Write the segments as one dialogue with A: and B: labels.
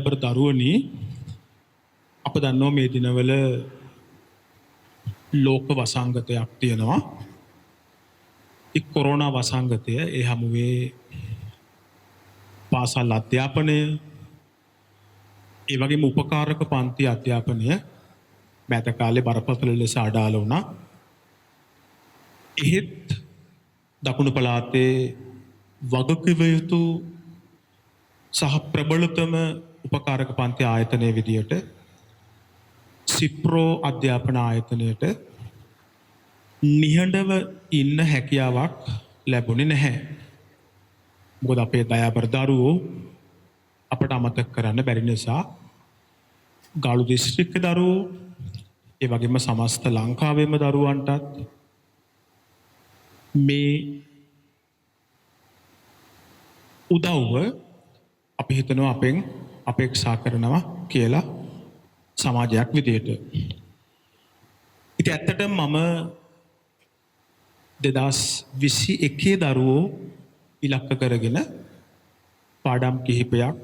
A: දයාබර දරුවනි අප දන්නවා මේ දිනවල ලෝක වසංගතයක් තියෙනවා. ඒ කොරෝනා වසංගතය ඒ හැමුවේ පාසල් අධ්‍යාපනය ඒ වගේම උපකාරක පන්ති අධ්‍යාපනය මෑත කාලේ බරපතල ලෙස අඩාල වුණා. එහෙත් දකුණු පළාතේ වගකිව යුතු සහ ප්‍රබලතම උපකාරක පන්ති ආයතනයේ විදියට සිප්‍රෝ අධ්‍යාපන ආයතනයට නිහඬව ඉන්න හැකියාවක් ලැබුණේ නැහැ. මොකද අපේ දයාබර දරුවෝ අපට අමතක කරන්න බැරි නිසා ගාලු දිස්ත්‍රික්ක දරුවෝ ඒ වගේම සමස්ත ලංකාවේම දරුවන්ටත් මේ උදව්ව අපි හිතනවා අපෙන් අපේක්ෂා කරනවා කියලා සමාජයක් විදියට. ඉතින් ඇත්තටම මම 2021 දරුවෝ ඉලක්ක කරගෙන පාඩම් කිහිපයක්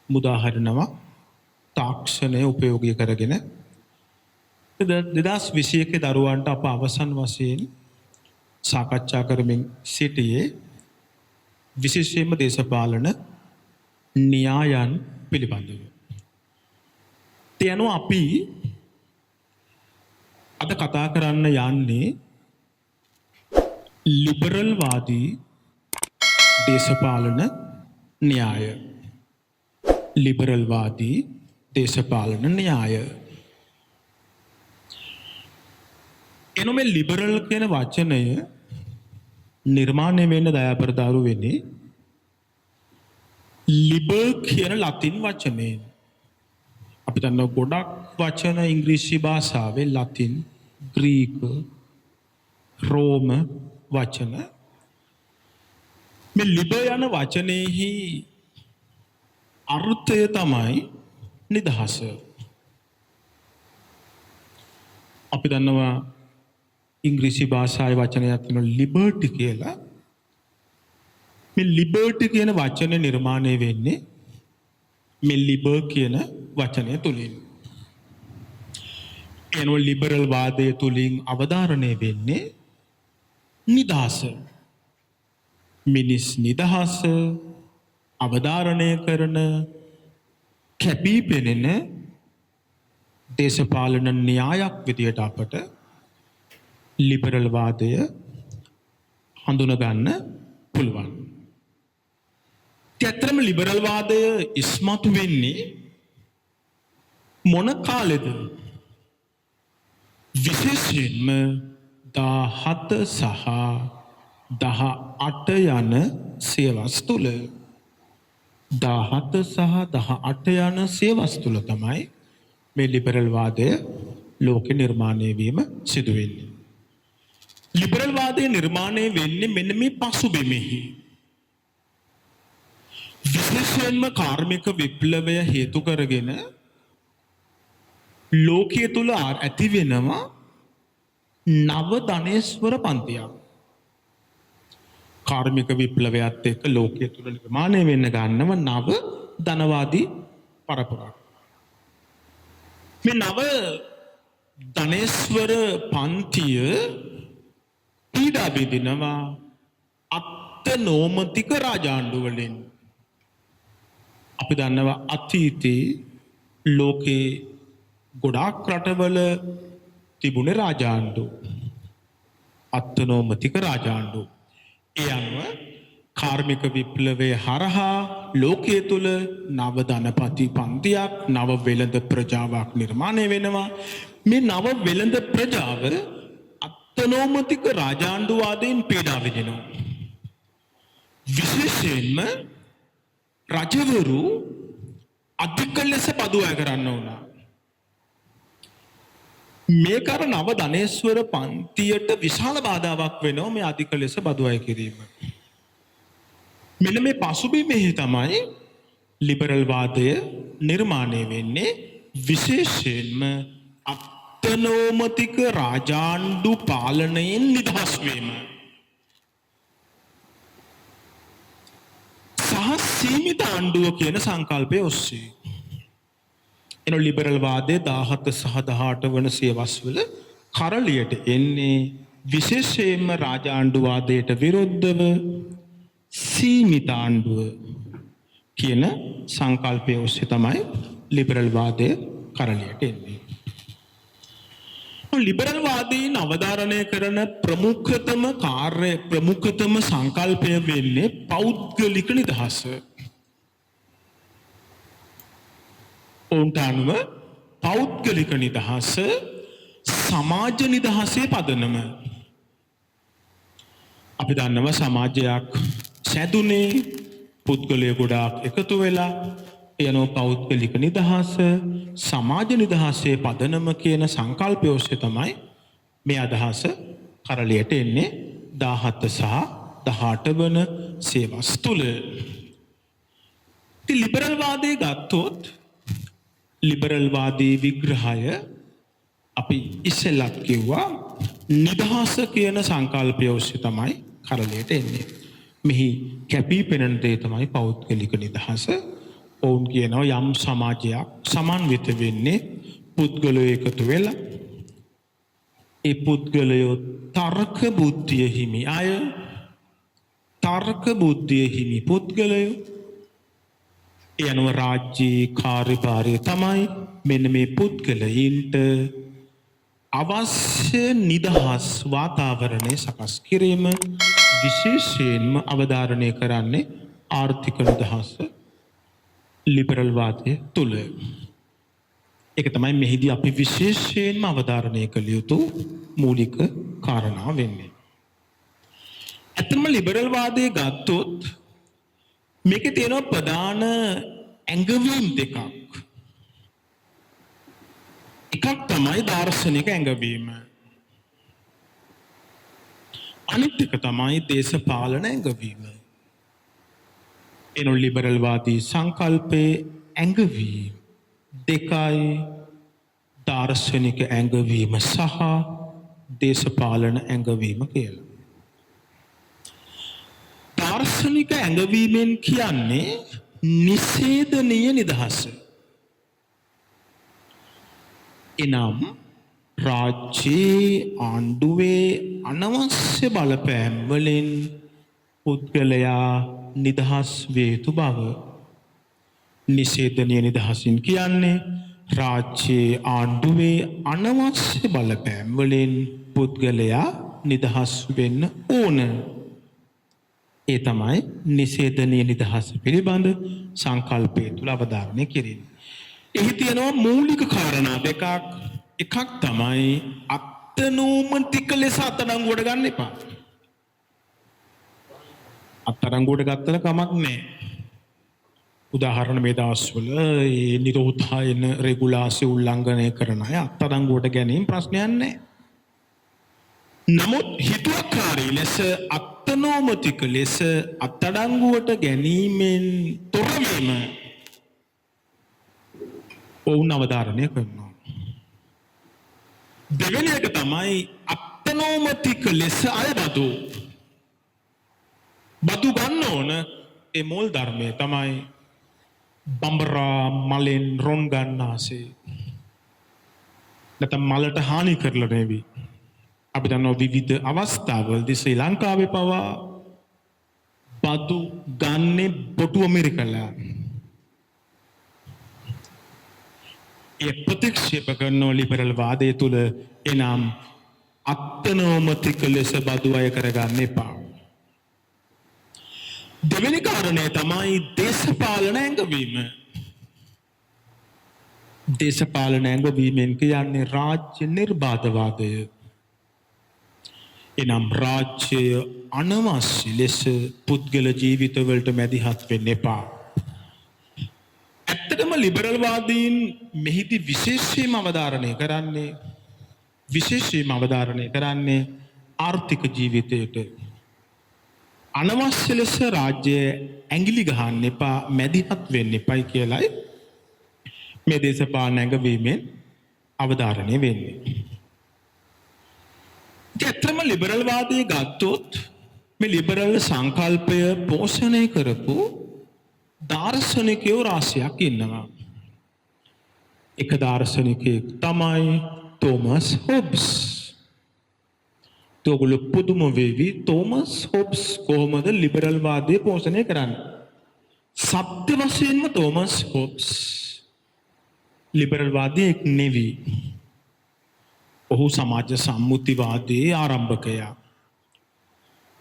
A: මුදා හරිනවා තාක්ෂණය උපයෝගී කරගෙන 2021 දරුවන්ට අප අවසන් වශයෙන් සාකච්ඡා කරමින් සිටියේ විශේෂයෙන්ම දේශපාලන න්‍යායන් පිළිබඳව. ඒ අනුව අපි අද කතා කරන්න යන්නේ ලිබරල් වාදී දේශපාලන න්‍යාය. ලිබරල් වාදී දේශපාලන න්‍යාය. එනො මේ ලිබරල් කියන වචනය නිර්මාණය වෙන්න දයාබර දරුවෙනි ලිබර් කියන ලතින් වචනයෙන්. අපි දන්නවා ගොඩක් වචන ඉංග්‍රීසි භාෂාවේ ලතින්, ග්‍රීක, රෝම වචන. මේ ලිබර් යන වචනයෙහි අර්ථය තමයි නිදහස. අපි දන්නවා ඉංග්‍රීසි භාෂාවේ වචනයක් තියෙනවා ලිබර්ටි කියලා. මේ ලිබර්ටි කියන වචනේ නිර්මාණය වෙන්නේ මේ ලිබර් කියන වචනය තුලින්. එනෝ ලිබරල් වාදය තුලින් අවධාරණය වෙන්නේ නිදහස. මිනිස් නිදහස අවධාරණය කරන කැපී පෙනෙන දේශපාලන න්‍යායක් විදියට අපට ලිබරල් වාදය හඳුනා ගන්න පුළුවන්. ඇත්තටම ලිබරල් වාදය ඉස්මතු වෙන්නේ මොන කාලෙද? විශේෂයෙන්ම 17 සහ 18 යන සියවස් තුල. 17 සහ 18 යන සියවස් තුල තමයි මේ ලිබරල් වාදය ලෝකෙ නිර්මාණය වීම සිදු වෙන්නේ. ලිබරල් වාදය නිර්මාණය වෙන්නේ මෙන්න මේ පසුබිමෙහි. විශේෂයෙන්ම කාර්මික විප්ලවය හේතු කරගෙන ලෝකයේ තුල ඇති වෙනවා නව ධනේශ්වර පන්තියක්. කාර්මික විප්ලවයත් එක්ක ලෝකයේ තුල නිර්මාණය වෙන්න ගන්නව නව ධනවාදී පරපුරක්. මේ නව ධනේශ්වර පන්තිය පීඩා විඳිනවා අත්නෝමතික රාජාණ්ඩු වලින්. අපි දන්නවා අතීතයේ ලෝකේ ගොඩාක් රටවල තිබුණේ රාජාණ්ඩු. අත්නෝමතික රාජාණ්ඩු. ඒ අනුව කාර්මික විප්ලවයේ හරහා ලෝකයේ තුල නව ධනපති පන්තියක්, නව වෙළඳ ප්‍රජාවක් නිර්මාණය වෙනවා. මේ නව වෙළඳ ප්‍රජාව අත්නෝමතික රාජාණ්ඩුවාදයෙන් පීඩා විඳිනවා. විශේෂයෙන්ම රජවරු අධික ලෙස බදු අය කරන්න වුණා. මේ කර නව ධනේශ්වර පන්තියට විශාල බාධාවක් වෙනවා මේ අධික ලෙස බදු අය කිරීම. මෙන්න මේ පසුබිමෙහි තමයි ලිබරල් වාදය නිර්මාණය වෙන්නේ. විශේෂයෙන්ම අත්නෝමතික රාජාණ්ඩු පාලනයෙන් නිදහස් වීම. සහ සීමිත ආණ්ඩුව කියන සංකල්පය ඔස්සේ. එන ලිබරල් වාදයේ 17 සහ 18 වන සියවස්වල කරලියට එන්නේ විශේෂයෙන්ම රාජාණ්ඩුවාදයට විරුද්ධව සීමිත ආණ්ඩුව කියන සංකල්පය ඔස්සේ තමයි ලිබරල් වාදය කරලියට එන්නේ. ලිබරල් වාදීන් අවධාරණය කරන ප්‍රමුඛතම සංකල්පය වෙන්නේ පෞද්ගලික නිදහස. ඔවුන්ට අනුව පෞද්ගලික නිදහස සමාජ නිදහසේ පදනම. අපි දන්නවා සමාජයක් සැදුනේ පුද්ගලය ගොඩාක් එකතු වෙලා යනෝ පෞද්ගලික නිදහස සමාජ නිදහසේ පදනම කියන සංකල්පය ඔස්සේ තමයි මේ අදහස කරලියට එන්නේ 17 සහ 18 වන සියවස් තුල. ඉතින් ලිබරල් වාදයේ ගත්තොත් ලිබරල් වාදී විග්‍රහය අපි ඉස්සෙල්ලත් කිව්වා නිදහස කියන සංකල්පය ඔස්සේ තමයි කරලියට එන්නේ. මෙහි කැපී පෙනෙන දේ තමයි පෞද්ගලික නිදහස. ඔවුන් කියනවා යම් සමාජයක් සමන්විත වෙන්නේ පුද්ගලයෝ එකතු වෙලා ඒ පුද්ගලයෝ තර්ක බුද්ධිය හිමි අය තර්ක බුද්ධිය හිමි පුද්ගලයෝ යනව රාජ්‍යයේ කාර්යභාරය තමයි මෙන්න මේ පුද්ගලයින්ට අවශ්‍ය නිදහස් වාතාවරණය සකස් කිරීම විශේෂයෙන්ම අවධාරණය කරන්නේ ආර්ථික නිදහස ලිබරල් වාදය තුල. ඒක තමයි මෙහිදී අපි විශේෂයෙන්ම අවධාරණය කළ යුතු මූලික කාරණා වෙන්නේ. ඇත්තම ලිබරල් වාදයේ ගත්තොත් මේකේ තියෙන ප්‍රධාන ඇඟවීම් දෙකක්. එකක් තමයි දාර්ශනික ඇඟවීම. අනිත් එක තමයි දේශපාලන ඇඟවීම. එන ලිබරල් වාදී සංකල්පයේ ඇඟවීම දෙකයි දාර්ශනික ඇඟවීම සහ දේශපාලන ඇඟවීම කියලා. දාර්ශනික ඇඟවීමෙන් කියන්නේ නිෂේධනීය නිදහස. එනම් රාජ්‍යයේ ආණ්ඩුවේ අනවශ්‍ය බලපෑම් වලින් පුද්ගලයා නිදහස් වේ යුතු බව. නිෂේධනීය නිදහසින් කියන්නේ රාජ්‍යයේ ආණ්ඩුවේ අනවශ්‍ය බලපෑම් වලින් පුද්ගලයා නිදහස් වෙන්න ඕන. ඒ තමයි නිෂේධනීය නිදහස පිළිබඳ සංකල්පය තුළ අවධාරණය කිරීම. එහි තියෙනවා මූලික කාරණා දෙකක්. එකක් තමයි අත්නෝමතික ලෙස අත්අඩංගුවට ගන්න එපා. අත්අඩංගුවට ගත්තල කමක් නැහැ. උදාහරණ මේ දවස්වල මේ නිරෝධායන රෙගුලාසි උල්ලංඝනය කරන අය අත්අඩංගුවට ගැනීම ප්‍රශ්නයක් නැහැ. නමුත් හිතුවක්කාරී ලෙස අත්නෝමතික ලෙස අත්අඩංගුවට ගැනීමෙන් තොරවීම ඔවුන් අවධාරණය කරනවා. දෙවෙනි එක තමයි අත්නෝමතික ලෙස අය බදු ගන්න ඕන. ඒ මූල ධර්මය තමයි බඹරා මලෙන් රොන් ගන්නාසේ. නැත්නම් මලට හානි කරලා නෙවෙයි. අපි දන්නවා විවිධ අවස්ථාවලදී ශ්‍රී ලංකාවේ පවා බදු ගන්නේ බොටු අමරිකලා. ඒ ප්‍රතික්ෂේප කරන ලිබරල් වාදය තුල එනම් අත්නෝමතික ලෙස බදු අය කරගන්න එපා. දෙවෙනි කාරණය තමයි දේශපාලන ඇඟවීම. දේශපාලන ඇඟවීමෙන් කියන්නේ රාජ්‍ය නිර්බාධවාදය. එනම් රාජ්‍යය අනවශ්‍ය ලෙස පුද්ගල ජීවිතවලට මැදිහත් වෙන්න එපා. ඇත්තටම ලිබරල් වාදීන් මෙහිදී විශේෂයෙන්ම අවධාරණය කරන්නේ ආර්ථික ජීවිතයට. අනවශ්‍ය ලෙස රාජ්‍ය ඇඟිලි ගහන්න එපා, මැදිහත් වෙන්න එපයි කියලයි මේ දේශපාලන ඇඟවීමෙන් අවධාරණය වෙන්නේ. ඇත්තම ලිබරල් වාදයේ ගත්තොත් මේ ලිබරල් සංකල්පය පෝෂණය කරපු දාර්ශනිකයෝ රාශියක් ඉන්නවා. එක දාර්ශනිකයෙක් තමයි තෝමස් හොබ්ස්. ඔයගොල්ලෝ පුදුම වෙවි තෝමස් හොබ්ස් කොහොමද ලිබරල් වාදය පෝෂණය කරන්නේ? සත්‍ය වශයෙන්ම තෝමස් හොබ්ස් ලිබරල් වාදයක් නෙවෙයි. ඔහු සමාජ සම්මුතිවාදයේ ආරම්භකයා.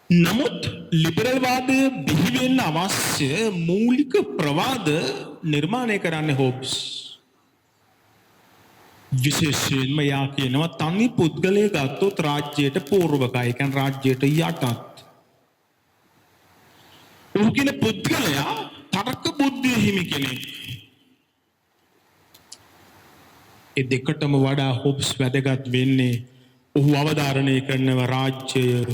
A: නමුත් ලිබරල් වාදය බිහි වෙන්න අවශ්‍ය මූලික ප්‍රවාද නිර්මාණය කරන්නේ හොබ්ස්. විශේෂයෙන්ම යා කියනවා තනි පුද්ගලයෙක් ගත්තොත් රාජ්‍යයට පූර්වකයි. ඒ කියන්නේ රාජ්‍යයට යටත්. ඔහු කියන පුද්ගලයා තර්ක බුද්ධිය හිමි කෙනෙක්. ඒ දෙකටම වඩා හොබ්ස් වැදගත් වෙන්නේ ඔහු අවධාරණය කරනව රාජ්‍යය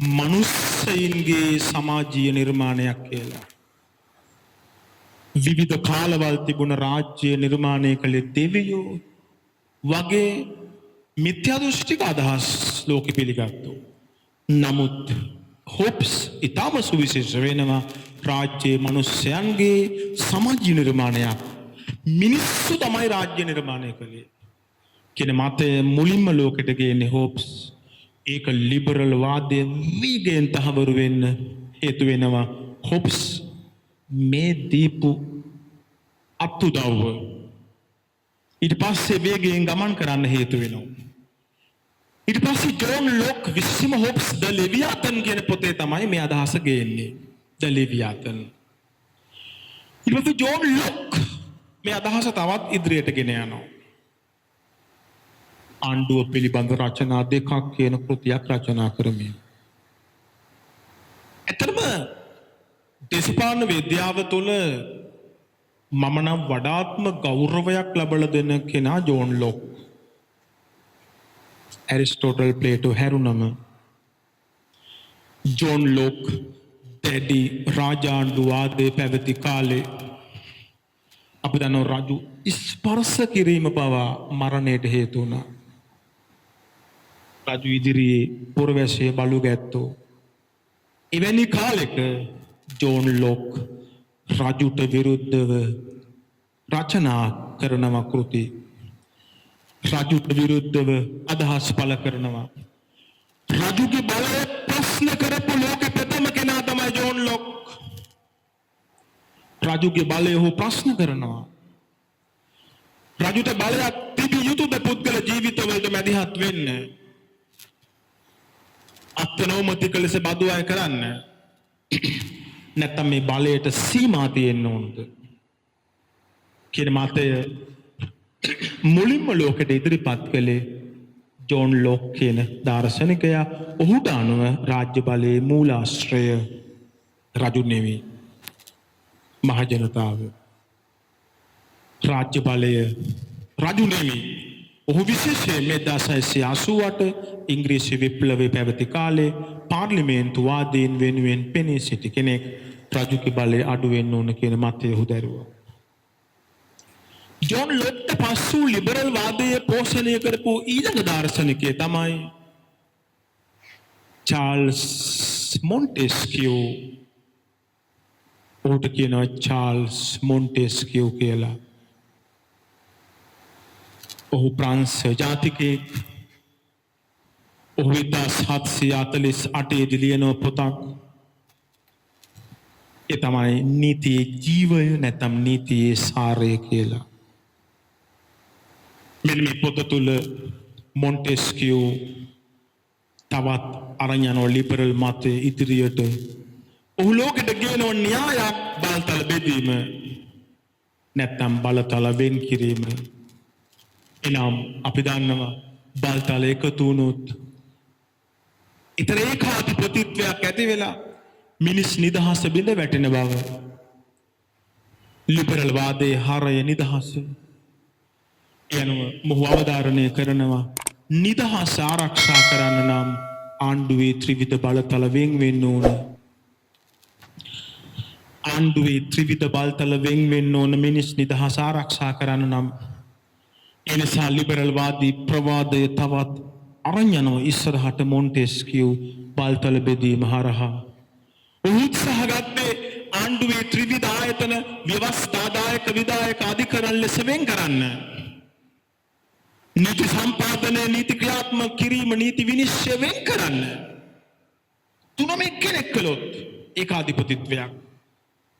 A: මනුස්සයින්ගේ සමාජීය නිර්මාණයක් කියලා. විවිධ කාලවල් තිබුණ රාජ්‍ය නිර්මාණය කළේ දෙවියෝ වගේ මිත්‍යා දෘෂ්ටික අදහස් ලෝකෙ පිළිගත්තෝ. නමුත් හොබ්ස් ඊටම සුවිශේෂ වෙනවා රාජ්‍යයේ මනුස්සයන්ගේ සමාජීය නිර්මාණයක්. මිනිස්සු තමයි රාජ්‍ය නිර්මාණය කළේ කියන මතය මුලින්ම ලෝකෙට ගේන්නේ හොබ්ස්. ඒක ලිබරල් වාදයෙන් වීගෙන් තහවුරු වෙන්න හේතු වෙනවා හොබ්ස් මේ දීපු අත්උදව්ව. ඊට පස්සේ වේගයෙන් ගමන් කරන්න හේතු වෙනවා. ඊට පස්සේ ජෝන් ලොක් විශ්ම හොබ්ස් ද ලෙවියාතන් කියන පොතේ තමයි මේ අදහස ගේන්නේ. ද ලෙවියාතන්. ඊට පස්සේ ජෝන් ලොක් මේ අදහස තවත් ඉදිරියට ගෙන යනවා. ආණ්ඩුව පිළිබඳ රචනා දෙකක් කියන කෘතියක් රචනා කරමින්. ඇත්තටම දේශපාලන විද්‍යාව තුළ මම නම් වඩාත්ම ගෞරවයක් ලබලා දෙන කෙනා ජෝන් ලොක්. ඇරිස්ටෝටල් ප්ලේටෝ හැරුණම ජෝන් ලොක් දැඩි රාජාණ්ඩුවාදය පැවති කාලේ අපි දන්නවා රජු ස්පර්ශ කිරීම පවා මරණයට හේතු වුණා. රජු ඉදිරියේ පුරවැසිය බලු ගැත්තෝ. එවැනි කාලෙක ජෝන් ලොක් රජුට විරුද්ධව රචනා කරනවා කෘති. රජුට විරුද්ධව අදහස් පළ කරනවා. රජුගේ බලය ප්‍රශ්න කරපු ලෝකෙ ප්‍රථම කෙනා තමයි ජෝන් ලොක්. රජුගේ බලය ඔහු ප්‍රශ්න කරනවා. රජුට බලයක් තිබිය යුතුද පුද්ගල ජීවිතවලට මැදිහත් වෙන්න? අත්නෝමතික ලෙස බදු අය කරන්න. නැත්තම් මේ බලයට සීමා තියෙන්න ඕනද කියන මතය මුලින්ම ලෝකෙට ඉදිරිපත් කළේ ජෝන් ලොක් කියන දාර්ශනිකයා. ඔහුට අනුව රාජ්‍ය බලයේ මූලාශ්‍රය රජු නෙවෙයි මහජනතාව. රාජ්‍ය බලය රජු නෙවෙයි. ඔහු විශේෂයෙන් 1688 ඉංග්‍රීසි විප්ලවය පැවති කාලේ පාර්ලිමේන්තුවාදීන් වෙනුවෙන් පෙනී සිටි කෙනෙක්. රජුගේ බලය අඩු වෙන්න ඕන කියන මතය ඔහු දැරුවා. ජෝන් ලොක්ට පසු ලිබරල් වාදයේ පෝෂණය කරපු ඊළඟ දාර්ශනිකය තමයි චාල්ස් මොන්ටෙස්කියෝ. ඔහුට කියනවා චාල්ස් මොන්ටෙස්කියෝ කියලා. ඔහු ප්‍රංශ ජාතිකයෙක්. ඔහු 1748 ලියන පොතක්. ඒ තමයි නීතියේ ජීවය නැත්නම් නීතියේ සාරය කියලා. මෙන්න මේ පොත තුළ මොන්ටෙස්කියෝ තවත් අරන් යන ලිබරල් මතය ඉදිරියට. ඔහු ලෝකෙට ගෙනව න්‍යායක් බලතල බෙදීම නැත්නම් බලතල වෙන් කිරීම. එනම් අපි දන්නවා බලතල එකතු වුණොත් ඊතර ඒකාධිපතිත්වයක් ඇති වෙලා මිනිස් නිදහස බිඳ වැටෙන බව. ලිබරල් වාදයේ හරය නිදහස. යනුව මොහු අවධාරණය කරනවා නිදහස ආරක්ෂා කරන්න නම් ආණ්ඩුවේ ත්‍රිවිධ බලතල වෙන් වෙන්න ඕන. ආණ්ඩුවේ ත්‍රිවිධ බලතල වෙන් වෙන්න ඕන මිනිස් නිදහස ආරක්ෂා කරන්න නම්. එනිසා ලිබරල් වාදී ප්‍රවාදය තවත් අරන් යනවා ඉස්සරහට මොන්ටෙස්කියෝ බලතල බෙදීම හරහා. ඔහු උත්සාහ ගත්තේ ආණ්ඩුව ආණ්ඩුවේ ත්‍රිවිධ ආයතන ව්‍යවස්ථාදායක විධායක අධිකරණ ලෙස වෙන් කරන්න. නීති සම්පාදනය නීති ක්‍රියාත්මක කිරීම නීති විනිශ්චය වෙන් කරන්න. තුනම එක්කෙනෙක් කළොත් ඒකාධිපතිත්වයක්.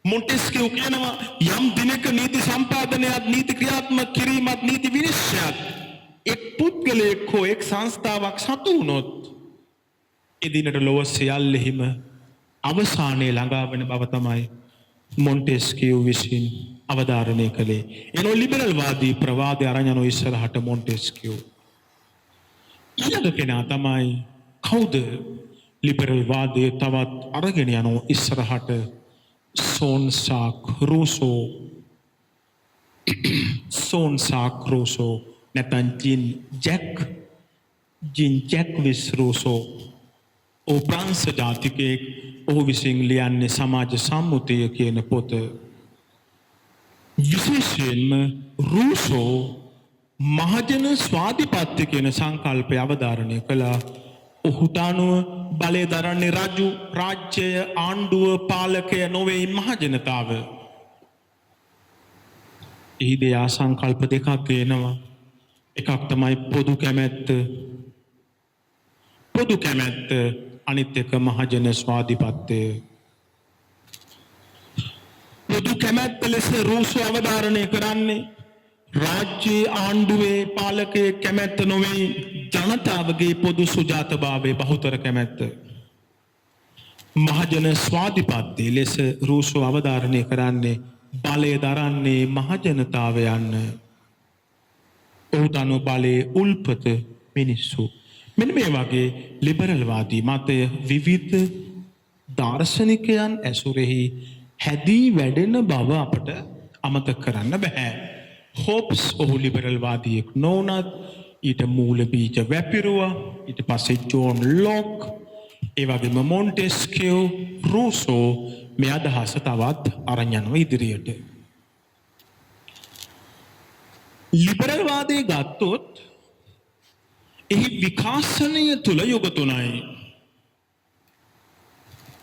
A: මොන්ටෙස්කියු කියනවා යම් දිනක නීති සම්පාදනයත් නීති ක්‍රියාත්මක කිරීමත් නීති විනිශ්චයත් එක් පුද්ගලයෙක් හෝ එක් සංස්ථාවක් සතු වුණොත් එදිනට ලොව සියල්ලෙහිම අවසානයේ ළඟා වෙන බව තමයි මොන්ටෙස්කියු විසින් අවධාරණය කළේ. එනෝ ලිබරල් වාදී ප්‍රවාදය අරන් යන ඉස්සරහට මොන්ටෙස්කියු. ඊළඟ කෙනා තමයි කවුද? ලිබරල් වාදය තවත් අරගෙන යන ඉස්සරහට සෝන්සාක් රූසෝ. සෝන්සාක් රූසෝ නැත්නම් ජින් ජැක්විස් රූසෝ. ඔහු ප්‍රංශ ජාතිකයෙක්. ඔහු විසින් ලියන්නේ සමාජ සම්මුතිය කියන පොත. විශේෂයෙන්ම රූසෝ මහජන ස්වාධිපත්‍ය කියන සංකල්පය අවධාරණය කළා. ඔහුට අනුව බලය දරන්නේ රජු, රාජ්‍යය, ආණ්ඩුව, පාලකය නොවේ මහජනතාව. එහිදී ආ සංකල්ප දෙකක් එනවා. එකක් තමයි පොදු කැමැත්ත. පොදු කැමැත්ත අනිත් එක මහජන ස්වාධිපත්‍යය. පොදු කැමැත්ත ලෙස රූසෝ අවධාරණය කරන්නේ රාජ්‍යයේ ආණ්ඩුවේ පාලකයේ කැමැත්ත නොවේ ජනතාවගේ පොදු සුජාතභාවයේ බහුතර කැමැත්ත. මහජන ස්වාධිපත්‍යය ලෙස රූසෝ අවධාරණය කරන්නේ බලය දරන්නේ මහජනතාවයන්. ඔහුට අනුව බලයේ උල්පත මිනිස්සු. මෙන්න මේ වගේ ලිබරල් වාදී මතය විවිධ දාර්ශනිකයන් ඇසුරෙහි හැදී වැඩෙන බව අපට අමතක කරන්න බෑ. හොබ්ස් ඔහු ලිබරල් වාදියෙක් නොවුනත් ඊට මූල බීජ වැපිරුවා. ඊට පස්සේ ජෝන් ලොක්, ඒ වගේම මොන්ටෙස්කියු, රූසෝ මේ අදහස තවත් අරන් යනවා ඉදිරියට. ලිබරල් වාදයේ ගත්තොත් එහි විකාශනය තුල යුග තුනයි.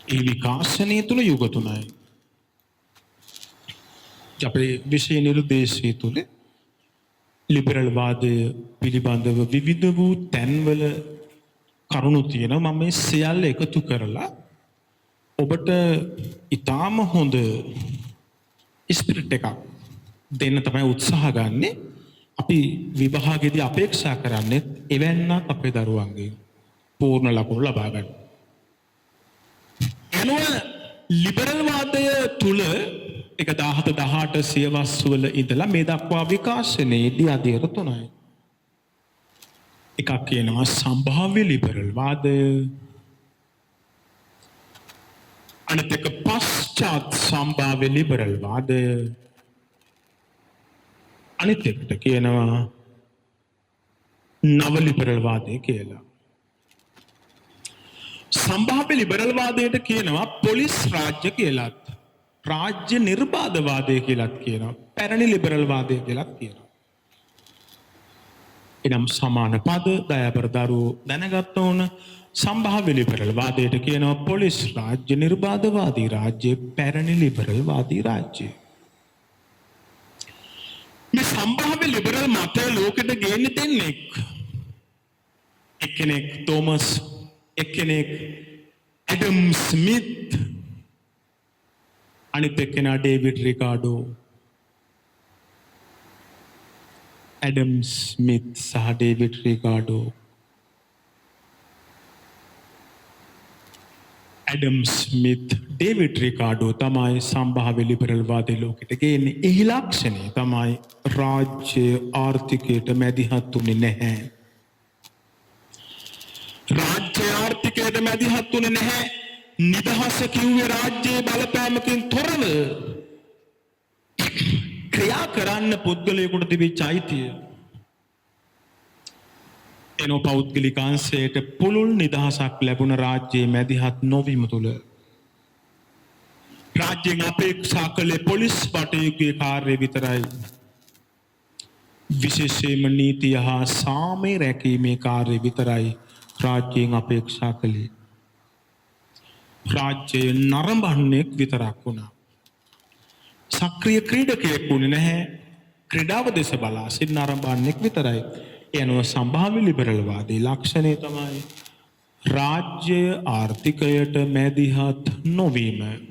A: ඒ විකාශනය තුල යුග තුනයි. අපේ විෂය නිර්දේශය තුල ලිබරල් වාදය පිළිබඳව විවිධ වූ තැන්වල කරුණු තියෙනවා. මම මේ සියල්ල එකතු කරලා ඔබට ඊටාම හොඳ ස්පිරිට් එකක් දෙන්න තමයි උත්සාහ ගන්නේ. අපි විභාගයේදී අපේක්ෂා කරන්නේ එවැන්නක් අපේ දරුවන්ගේ පූර්ණ ලකුණු ලබා ගන්න. එනවා ලිබරල් වාදය තුල 1718 සියවස් වල ඉඳලා මේ දක්වා විකාශනයේදී අධීර තුනයි. එකක් කියනවා සම්භාව්‍ය ලිබරල් වාදය. අනිත් එක පශ්චාත් සම්භාව්‍ය ලිබරල් වාදය. අනිත් එකට කියනවා නව ලිබරල් වාදය කියලා. සම්භාව්‍ය ලිබරල් වාදයට කියනවා පොලිස් රාජ්‍ය කියලාත්, රාජ්‍ය නිර්බාධවාදය කියලාත් කියනවා, පැරණි ලිබරල් වාදය කියලාත් කියනවා. එනම් සමාන පද දයාබර දරුවෝ දැනගත්ත ඕන. සම්භාව්‍ය ලිබරල් වාදයට කියනවා පොලිස් රාජ්‍ය, නිර්බාධවාදී රාජ්‍ය, පැරණි ලිබරල් වාදී රාජ්‍ය. මේ සම්භාව්‍ය ලිබරල් මතය ලෝකෙට ගේන්නේ දෙන්නෙක්. එක්කෙනෙක් තෝමස්, එක්කෙනෙක් ඇඩම් ස්මිත්, අනිත් එක්කෙනා ඩේවිඩ් රිකාඩෝ. ඇඩම් ස්මිත් සහ David Ricardo. ඇඩම් Smith, David Ricardo තමයි සම්භාව්‍ය ලිබරල් වාදය ලෝකෙට ගේන්නේ. එහි ලක්ෂණය තමයි රාජ්‍ය ආර්ථිකයට මැදිහත් වුණේ නැහැ. රාජ්‍ය ආර්ථිකයට මැදිහත් වුණේ නැහැ. නිදහස කිව්වේ රාජ්‍යයේ බලපෑමකින් තොරව ක්‍රියා කරන්න පුද්ගලයෙකුට තිබිච්ච අයිතිය. එනෝ පෞද්ගලිකාංශයට පුළුල් නිදහසක් ලැබුණ රාජ්‍යයේ මැදිහත් නොවීම තුළ රාජ්‍යයෙන් අපේක්ෂා කළේ පොලිස් වටයුගේ කාර්ය විතරයි. විශේෂයෙන්ම නීතිය හා සාමය රැකීමේ කාර්ය විතරයි රාජ්‍යයෙන් අපේක්ෂා කළේ. රාජ්‍යය නරඹන්නෙක් විතරක් වුණා. සක්‍රිය ක්‍රීඩකයෙක් වුණේ නැහැ. ක්‍රීඩාව දෙස බලා සිටින ආරම්භණෙක් විතරයි. ඒ අනුව සම්භාව්‍ය ලිබරල්වාදී ලක්ෂණය තමයි රාජ්‍ය ආර්ථිකයට මැදිහත් නොවීම.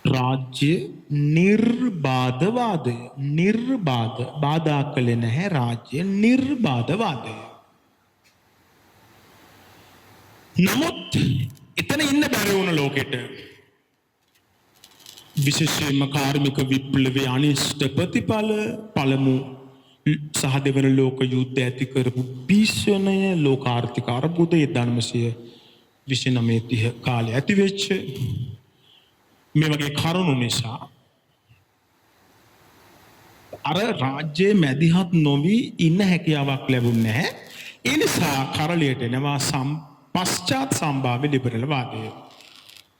A: රාජ්‍ය නිර්බාධවාදය බාධා කළේ නැහැ රාජ්‍ය නිර්බාධවාදය. නමුත් එතන ඉන්න බැරි වුණ ලෝකෙට විශේෂයෙන්ම කාර්මික විප්ලවයේ අනිෂ්ට ප්‍රතිඵල පළමු සහ දෙවන ලෝක යුද්ධ ඇති කරපු භීෂණය ලෝක ආර්ථික අර්බුදය 1929 කාලේ ඇති වෙච්ච මේ වගේ කරුණු නිසා අර රාජ්‍යයේ මැදිහත් නොවි ඉන්න හැකියාවක් ලැබුණේ නැහැ. ඒ නිසා කරලියට එනවා පශ්චාත් සම්භාව්‍ය ලිබරල් වාදය.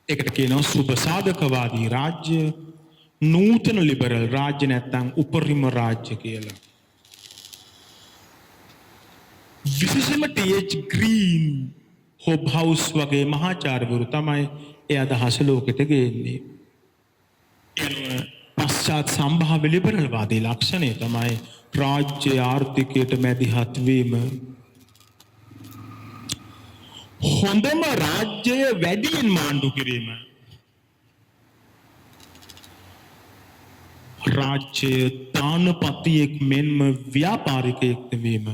A: ඒකට කියනවා සුබ සාධකවාදී රාජ්‍ය, නූතන ලිබරල් රාජ්‍ය නැත්නම් උපරිම රාජ්‍ය කියලා. විශේෂයෙන්ම ටීඑච් ග්‍රීන් හොබ්හවුස් වගේ මහාචාර්යවරු තමයි ඒ අදහස ලෝකෙට ගේන්නේ. පශ්චාත් සම්භාව්‍ය ලිබරල් වාදී ලක්ෂණය තමයි රාජ්‍ය ආර්ථිකයට මැදිහත් වීම. හොඳම රාජ්‍යය වැඩියෙන් මාණ්ඩු කිරීම. රාජ්‍ය දානපතියෙක් මෙන්ම ව්‍යාපාරිකයෙක් වීම.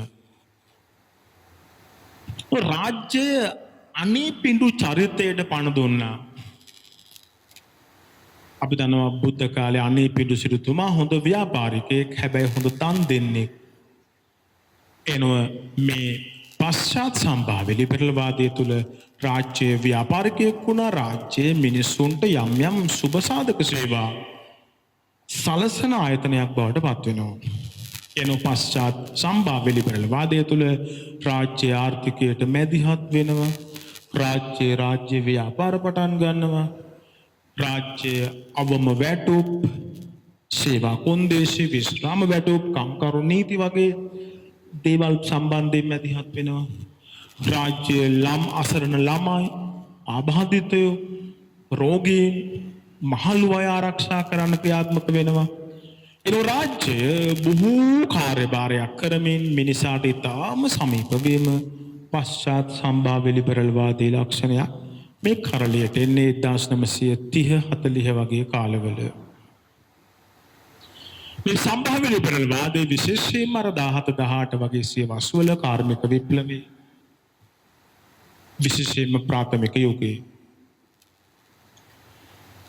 A: රාජ්‍යය අනීපිඬු චරිතයට පණ දුන්නා. අපි දන්නවා බුද්ධ කාලේ අනීපිඬු සිටුතුමා හොඳ ව්‍යාපාරිකයෙක්, හැබැයි හොඳ දන් දෙන්නෙක්. එනව මේ පශ්චාත් සම්භාව්‍ය ලිබරල් වාදය තුළ රාජ්‍යයේ ව්‍යාපාරිකයෙක් වුණා. රාජ්‍යයේ මිනිසුන්ට යම් යම් සුබ සාධක සේවා සලසන ආයතනයක් බවට පත් වෙනවා. එනෝ පශ්චාත් සම්භාව්‍ය ලිබරල් වාදය තුළ රාජ්‍ය ආර්ථිකයට මැදිහත් වෙනවා. රාජ්‍ය ව්‍යාපාර පටන් ගන්නවා. රාජ්‍ය අවම වැටුප්, සේවා කොන්දේසි, විශ්‍රාම වැටුප්, කම්කරු නීති වගේ දේවල් සම්බන්ධයෙන් මැදිහත් වෙනවා. රාජ්‍ය අසරණ ළමයි, ආබාධිතයෝ, රෝගීන්, මහලු අය ආරක්ෂා කරන්න ක්‍රියාත්මක වෙනවා. එනෝ රාජ්‍ය බොහෝ කාර්යභාරයක් කරමින් මිනිසාට ඉතාම සමීප වීම පශ්චාත් සම්භාව්‍ය ලිබරල් වාදී ලක්ෂණයක්. මේ කරලියට එන්නේ 1930-40 වගේ කාලවල. මේ සම්භාව්‍ය ලිබරල් වාදයේ විශේෂයෙන්ම අර 17-18 වගේ සියවස් වල කාර්මික විප්ලවයේ විශේෂයෙන්ම ප්‍රාථමික යුගයේ.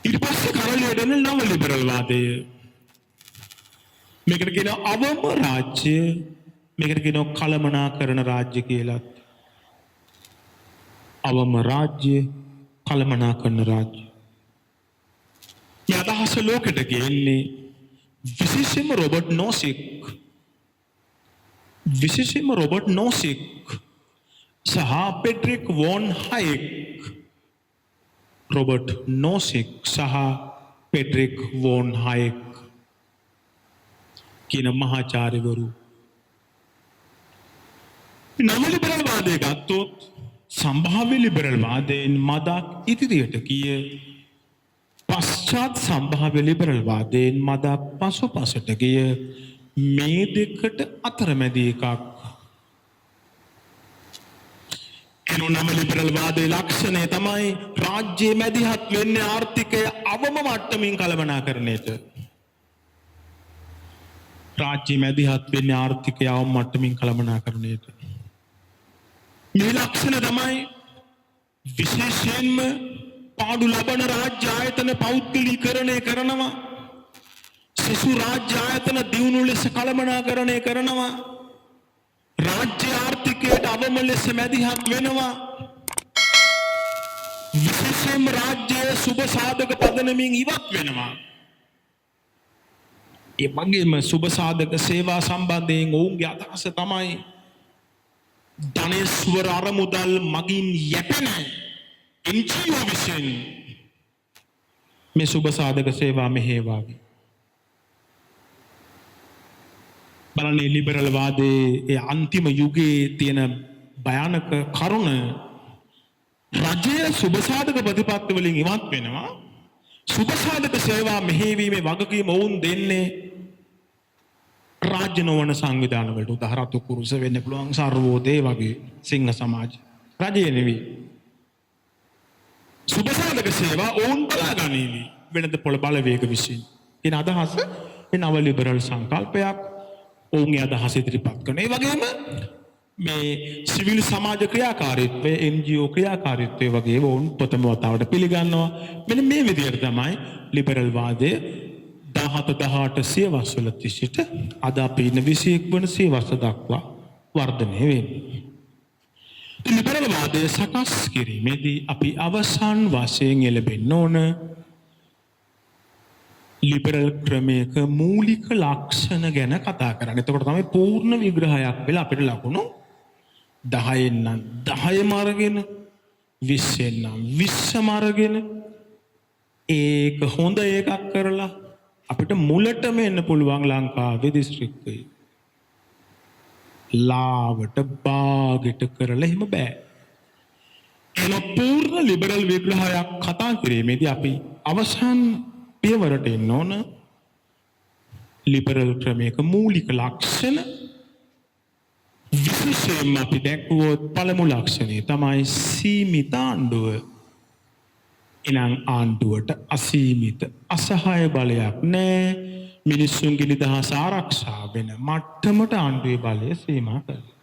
A: ඊට පස්සේ කරලියට එන නව ලිබරල් වාදය. මේකට කියනවා අවම රාජ්‍ය, මේකට කියනවා කළමනාකරන රාජ්‍ය කියලාත්. අවම රාජ්‍ය, කළමනාකරන රාජ්‍ය. මේ අදහස ලෝකෙට ගෙන්නේ විශේෂයෙන්ම රොබර්ට් නෝසික් සහ පෙඩ්රික් වොන් හයික්. රොබර්ට් නෝසික් සහ පෙඩ්රික් වොන් හයික් කියන මහාචාර්යවරු. නව ලිබරල් වාදය ගත්තොත් සම්භාව්‍ය ලිබරල් වාදයෙන් මදක් ඉදිරියට ගිය, පශ්චාත් සම්භාව්‍ය ලිබරල් වාදයෙන් මදක් පසුපසට ගිය මේ දෙකට අතරමැදි එකක්. එනු නව ලිබරල් වාදයේ ලක්ෂණය තමයි රාජ්‍යයේ මැදිහත් වෙන්නේ ආර්ථිකය අවම මට්ටමින් කළමනාකරණයට. රාජ්‍ය මැදිහත් වෙන්නේ ආර්ථිකය අවම මට්ටමින් කළමනාකරණයට. මේ ලක්ෂණ තමයි විශේෂයෙන්ම පාඩු ලබන රාජ්‍ය ආයතන පෞද්ගලීකරණය කරනවා. සිසු රාජ්‍ය ආයතන දියුණු ලෙස කළමනාකරණය කරනවා. රාජ්‍ය ආර්ථිකයට අවම ලෙස මැදිහත් වෙනවා. විශේෂයෙන්ම රාජ්‍යයේ සුබ සාධක පදනමින් ඉවත් වෙනවා. ඒ වගේම සුබ සාධක සේවා සම්බන්ධයෙන් ඔවුන්ගේ අදහස තමයි ධනේශ්වර අරමුදල් මගින් යැපෙන NGO විසින් මේ සුබ සාධක සේවා මෙහෙවාවි. බලන්න ලිබරල් වාදයේ ඒ අන්තිම යුගයේ තියෙන භයානක කරුණ රජයේ සුබ සාධක ප්‍රතිපත්ති වලින් ඉවත් වෙනවා. සුබසාධක සේවා මෙහෙයවීමේ වගකීම ඔවුන් දෙන්නේ රාජ්‍ය නොවන සංවිධානවලට. උදාහරණයක් කුරුස වෙන්න පුළුවන්, සර්වෝදය වගේ සිංහ සමාජ. රජය නෙවෙයි. සුබසාධක සේවා ඔවුන් බලා ගනීවි වෙනද පොළ බලවේග විසින්. එන අදහස මේ නව ලිබරල් සංකල්පයක් ඔවුන්ගේ අදහස ඉදිරිපත් කරන. ඒ වගේම මේ සිවිල් සමාජ ක්‍රියාකාරීත්වය, NGO ක්‍රියාකාරීත්වය වගේ ඔවුන් ප්‍රථම වතාවට පිළිගන්නවා. මෙන්න මේ විදිහට තමයි ලිබරල් වාදය 17-18 සියවස්වල සිට අද අපි ඉන්න 21 වන සියවස දක්වා වර්ධනය වෙන්නේ. ලිබරල් වාදය සකස් කිරීමේදී අපි අවසන් වශයෙන් එළඹෙන්න ඕන ලිබරල් ක්‍රමයක මූලික ලක්ෂණ ගැන කතා කරන්න. එතකොට තමයි පූර්ණ විග්‍රහයක් වෙලා අපිට ලකුණු 10 නම් 10ම අරගෙන 20 නම් 20ම අරගෙන ඒක හොඳ එකක් කරලා අපිට මුලටම එන්න පුළුවන් ලංකාවේ දිස්ත්‍රික්කයේ. ලාවට බාගෙට කරලා එහෙම බෑ. එන පූර්ණ ලිබරල් විග්‍රහයක් කතා කිරීමේදී අපි අවසන් පියවරට එන්න ඕන ලිබරල් ක්‍රමයක මූලික ලක්ෂණ. විශේෂයෙන්ම අපි දැක්වුවොත් පළමු ලක්ෂණය තමයි සීමිත ආණ්ඩුව. එනම් ආණ්ඩුවට අසීමිත අසහාය බලයක් නෑ. මිනිස්සුන්ගේ නිදහස ආරක්ෂා වෙන මට්ටමට ආණ්ඩුවේ බලය සීමා කරනවා.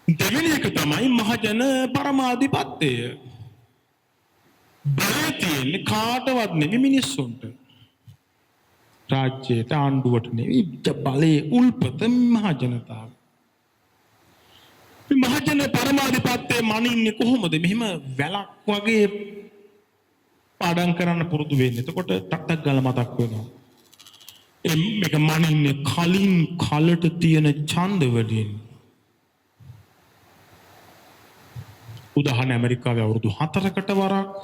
A: දෙවෙනි එක තමයි මහජන පරමාධිපත්‍යය. බලය තියෙන්නේ කාටවත් නෙවෙයි මිනිස්සුන්ට. රාජ්‍යයට ආණ්ඩුවට නෙවෙයි බලයේ උල්පත මහජනතාව. මේ මහජන පරමාධිපත්‍යය මනින්නේ කොහොමද? මෙහෙම වැලක් වගේ පාඩම් කරන්න පුරුදු වෙන්නේ. එතකොට ටක් ගාලා මතක් වෙනවා. මේක මනින්නේ කලින් කලට තියෙන ඡන්ද වලින්. උදාහරණ ඇමරිකාවේ අවුරුදු 4කට වරක්,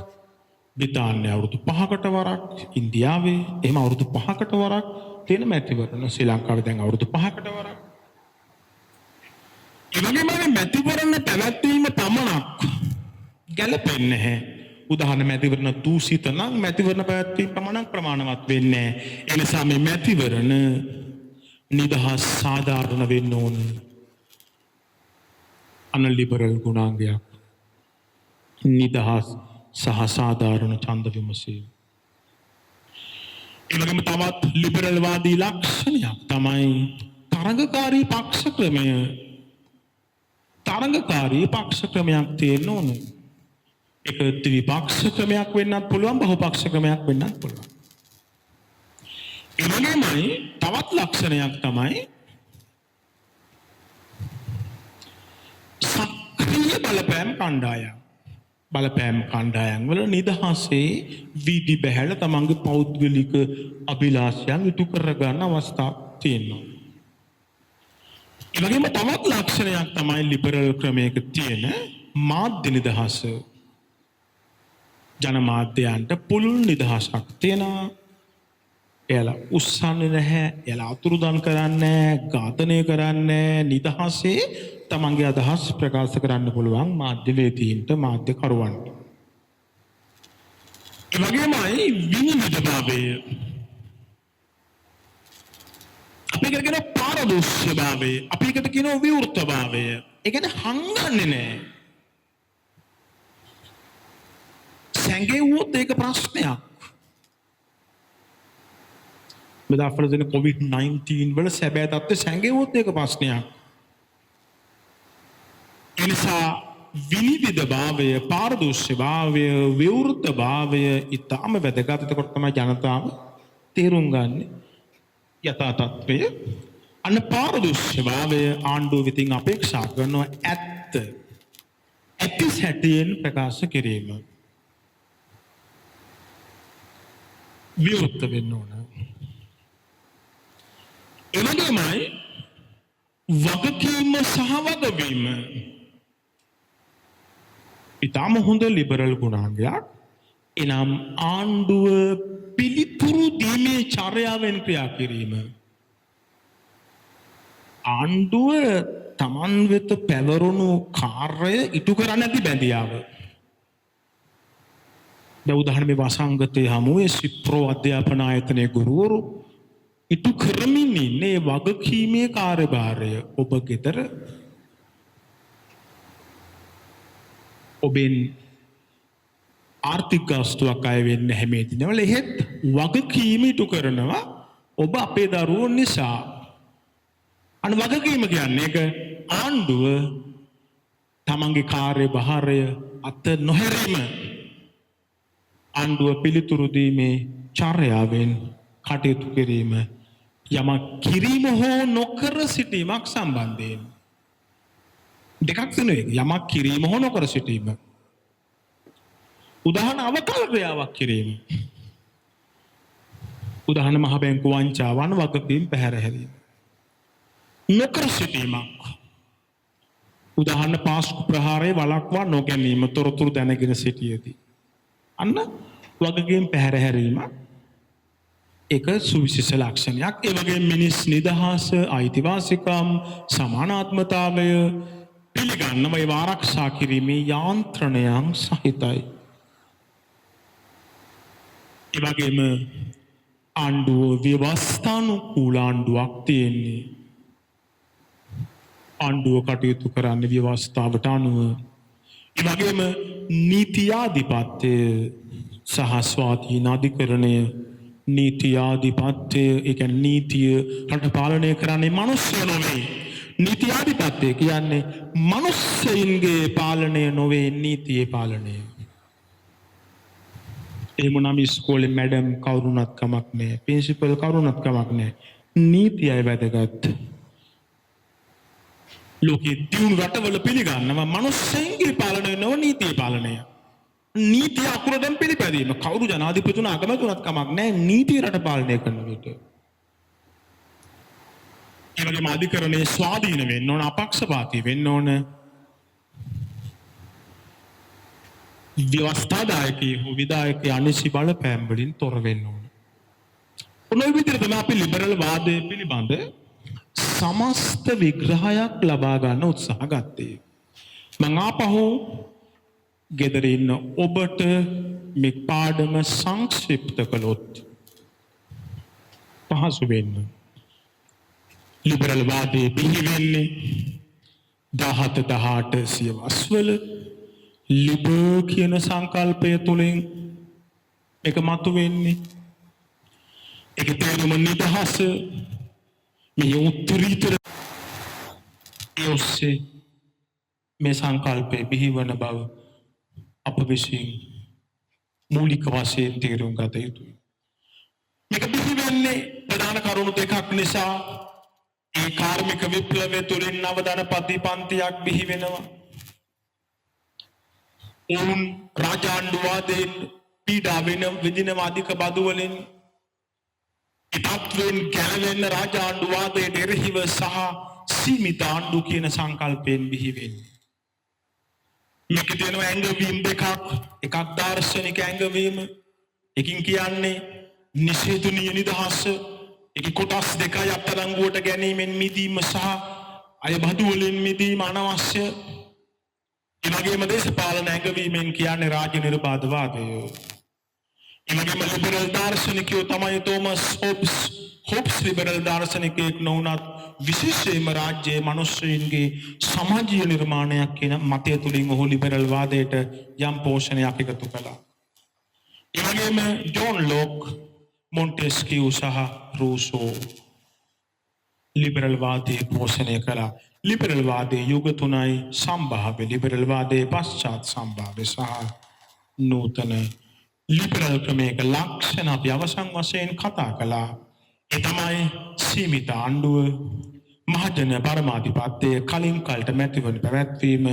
A: බ්‍රිතාන්‍යයේ අවුරුදු 5කට වරක්, ඉන්දියාවේ එහෙම අවුරුදු 5කට වරක් තියෙන මැතිවරණ. ශ්‍රී ලංකාවේ දැන් අවුරුදු 5කට වරක්. ඒ වගේම මැතිවරණ පැවැත්වීම පමණක් ගැලපෙන්නේ නැහැ. උදාහරණ මැතිවරණ දූෂිත නම් මැතිවරණ පැවැත්වීම පමණක් ප්‍රමාණවත් වෙන්නේ නැහැ. ඒ නිසා මේ මැතිවරණ නිදහස් සාධාරණ වෙන්න ඕන. අනලිබරල් ගුණාංගයක්. නිදහස් සහ සාධාරණ ඡන්ද විමසීම. ඒ වගේම තවත් ලිබරල් වාදී ලක්ෂණයක් තමයි තරඟකාරී පක්ෂ ක්‍රමය. තරඟකාරී පක්ෂ ක්‍රමයක් තියෙන්න ඕන. ඒක ත්‍රිපක්ෂ ක්‍රමයක් වෙන්නත් පුළුවන්, බහුපක්ෂ ක්‍රමයක් වෙන්නත් පුළුවන්. ඒ වගේමයි තවත් ලක්ෂණයක් තමයි සක්‍රීය බලපෑම් කණ්ඩායම්. බලපෑම් කණ්ඩායම් වල නිදහසේ වීදි බැහැලා තමන්ගේ පෞද්ගලික අභිලාෂයන් ඉටු කරගන්න අවස්ථාවක් තියෙනවා. ඒ වගේම තවත් ලක්ෂණයක් තමයි ලිබරල් ක්‍රමයක තියෙන මාධ්‍ය නිදහස. ජනමාධ්‍යයන්ට පුළුල් නිදහසක් තියෙනවා. එයාලා උස්සන්නේ නැහැ, එයාලා අතුරුදන් කරන්නේ නැහැ, ඝාතනය කරන්නේ නැහැ. නිදහසේ තමන්ගේ අදහස් ප්‍රකාශ කරන්න පුළුවන් මාධ්‍යවේදීන්ට, මාධ්‍යකරුවන්ට. ඒ වගේමයි විනිවිදභාවය. අපි එකට කියන පාරදර්ශීභාවය, අපි එකට කියන විවෘතභාවය. ඒ කියන්නේ හංගන්නේ නැහැ. සැඟෙව්වොත් ඒක ප්‍රශ්නයක්. මෙදාපර දෙන COVID-19 වල සැබෑ තත්ත්වය සැඟෙව්වොත් ඒක ප්‍රශ්නයක්. ඒ නිසා විනිවිදභාවය, පාරදර්ශීභාවය, විවෘතභාවය ඊටම වැදගත්. එතකොට තමයි ජනතාව තේරුම් ගන්න යථා තත්ත්වය. අන්න පාරදර්ශීභාවය ආණ්ඩුව විසින් අපේක්ෂා කරනවා ඇත්ත සැටියෙන් ප්‍රකාශ කිරීම. විවෘත වෙන්න ඕන. එවැගේමයි වගකීම සහ වගවීම. ඉතාම හොඳ ලිබරල් ගුණාංගයක්. එනම් ආණ්ඩුව පිළිතුරු දීමේ චර්යාවෙන් ක්‍රියා කිරීම. ආණ්ඩුව තමන් වෙත පැවරුණු කාර්ය ඉටු කරන්න ඇති බැඳියාව. දැන් උදාහරණ මේ වසංගතයේ හමුවේ සිප්‍රෝ අධ්‍යාපන ආයතනයේ ගුරුවරු ඉටු කරමින් ඉන්නේ වගකීමේ කාර්යභාරය. ඔබ ගෙදර ඔබෙන් ආර්ථික ගාස්තුවක් අය වෙන්න හැම දිනවල එහෙත් වගකීම ඉටු කරනවා ඔබ අපේ දරුවෝ නිසා. අන්න වගකීම කියන්නේ ඒක ආණ්ඩුව තමන්ගේ කාර්යභාරය අත නොහැරීම. ආණ්ඩුව පිළිතුරු දීමේ චර්යාවෙන් කටයුතු කිරීම යමක් කිරීම හෝ නොකර සිටීමක් සම්බන්ධයෙන්. දෙකක් තියෙනවා. යමක් කිරීම හෝ නොකර සිටීම. උදාහරණ අවකල්පයාවක් කිරීම. උදාහරණ මහ බැංකු වංචාවන් වගකීම් පැහැර හැරීම. නොකර සිටීමක්. උදාහරණ පාස්කු ප්‍රහාරය වළක්වා නොගැනීම තොරතුරු දැනගෙන සිටියේදී. අන්න වගකීම් පැහැර හැරීමක්. ඒක සුවිශේෂ ලක්ෂණයක්. ඒ වගේම මිනිස් නිදහස, අයිතිවාසිකම්, සමානාත්මතාවය පිළිගන්නව ඒව ආරක්ෂා කිරීමේ යාන්ත්‍රණයන් සහිතයි. ඒ වගේම ආණ්ඩුව ව්‍යවස්ථානුකූල ආණ්ඩුවක් තියෙන්නේ. ආණ්ඩුව කටයුතු කරන්න ව්‍යවස්ථාවට අනුව. ඒ වගේම නීතියාධිපත්‍යය සහ ස්වාධීන අධිකරණය නීතියාධිපත්‍යය ඒ කියන්නේ නීතිය රට පාලනය කරන්නේ මිනිස්සු නෙවෙයි. නීතියාධිපත්‍යය කියන්නේ මිනිස්සුන්ගේ පාලනය නොවේ නීතියේ පාලනය. එහෙමනම් ඉස්කෝලේ මැඩම් කවුරුණත් කමක් නැහැ. ප්‍රින්සිපල් කවුරුණත් කමක් නැහැ. නීතියයි වැදගත්. ලෝකයේ දියුණු රටවල පිළිගන්නවා මිනිස්සුන්ගේ පාලනය නොව නීතියේ පාලනය. නීතිය අකුරටම පිළිපැදීම. කවුරු ජනාධිපතිතුන අගමැතිතුනත් කමක් නැහැ නීතිය රට පාලනය කරන විට. ඒ වගේම අධිකරණයේ ස්වාධීන වෙන්න ඕන, අපක්ෂපාතී වෙන්න ඕන. ව්‍යවස්ථාදායකී හෝ විධායකී අනිසි බලපෑම් වලින් තොර වෙන්න ඕන. ඔන්න ඔය විදිහට තමයි අපි ලිබරල් වාදය පිළිබඳ සමස්ත විග්‍රහයක් ලබා ගන්න උත්සාහ ගත්තේ. මම ආපහු ගෙදර ඉන්න ඔබට මේ පාඩම සංක්ෂිප්ත කළොත් පහසු වෙන්න. ලිබරල් වාදයේ බිහි වෙන්නේ 17-18 සියවස්වල ලිබර් කියන සංකල්පය තුළින් එක මතුවෙන්නේ. ඒක තේරුම නිදහස මේ උත්තරීතර ඔස්සේ මේ සංකල්පය බිහිවන බව අප විසින් මූලික වශයෙන් තේරුම් ගත යුතුයි. මේක බිහි වෙන්නේ ප්‍රධාන කරුණු දෙකක් නිසා. ඒ කාර්මික විප්ලවය තුළින් නවධන පන්තියක් බිහි වෙනවා. ඔවුන් රාජාණ්ඩුවාදයෙන් පීඩා විඳින අධික බදු වලින් ඉපත්වෙන් ගැලවෙන්න රාජාණ්ඩුවාදයට එරෙහිව සහ සීමිත ආණ්ඩු කියන සංකල්පයෙන් බිහි වෙන්නේ. මේක තියෙනවා ඇඟවීම් දෙකක්. එකක් දාර්ශනික ඇඟවීම. එකින් කියන්නේ නිෂේධනීය නිදහස. ඒක කොටස් දෙකයි අත්අඩංගුවට ගැනීමෙන් මිදීම සහ අය බදු වලින් මිදීම අනවශ්‍ය. ඒ වගේම දේශපාලන ඇඟවීමෙන් කියන්නේ රාජ්‍ය නිර්බාධවාදය. ඒ වගේම ලිබරල් දාර්ශනිකයෝ තමයි තෝමස් හොබ්ස් ලිබරල් දාර්ශනිකයෙක් නොවුනත් විශේෂයෙන්ම රාජ්‍යයේ මිනිස්සුන්ගේ සමාජීය නිර්මාණයක් කියන මතය තුළින් ඔහු ලිබරල් වාදයට යම් පෝෂණයක් එකතු කළා. ඒ වගේම ජෝන් ලොක්, මොන්ටෙස්කියු සහ රූසෝ ලිබරල් වාදයේ පෝෂණය කළා. ලිබරල් වාදයේ යුග තුනයි සම්භාව්‍ය ලිබරල් වාදයේ පශ්චාත් සම්භාව්‍ය සහ නූතන ලිබරල් ක්‍රමයක ලක්ෂණ අපි අවසන් වශයෙන් කතා කළා. ඒ තමයි සීමිත ආණ්ඩුව, මහජන පරමාධිපත්‍යය, කලින් කල්ට මැතිවරණ පැවැත්වීම,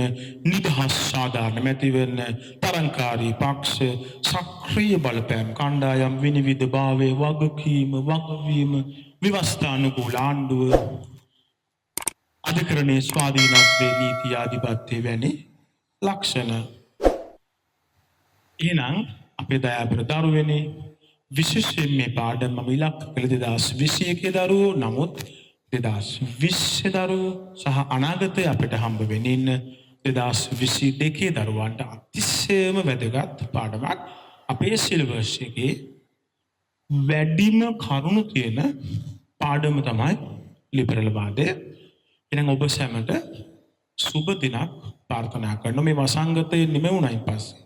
A: නිදහස් සාධාරණ මැතිවරණ, තරංකාරී පක්ෂ, සක්‍රීය බලපෑම් කණ්ඩායම්, විනිවිදභාවය, වගකීම, වගවීම, ව්‍යවස්ථානුකූල ආණ්ඩුව, අධිකරණයේ ස්වාධීනත්වයේ නීතියාධිපත්‍යය වැනි ලක්ෂණ. එහෙනම් අපේ දයාබර දරුවනේ විශේෂයෙන් මේ පාඩම මම ඉලක්ක කළ 2021 දරුවෝ, නමුත් 2020 දරුවෝ සහ අනාගතයේ අපිට හම්බ වෙන්න ඉන්න 2022 දරුවන්ට අතිශයම වැදගත් පාඩමක්. අපේ සිලබස් එකේ වැඩිම කරුණු තියෙන පාඩම තමයි ලිබරල් වාදය. එහෙනම් ඔබ සැමට සුබ දිනක් ප්‍රාර්ථනා කරනවා. මේ වසංගතය නිමවුණයින් පස්සේ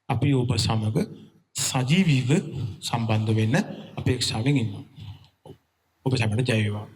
A: අපි ඔබ සමග සජීවීව සම්බන්ධ වෙන්න අපේක්ෂාවෙන් ඉන්නවා. ඔබ සැමට ජය වේවා.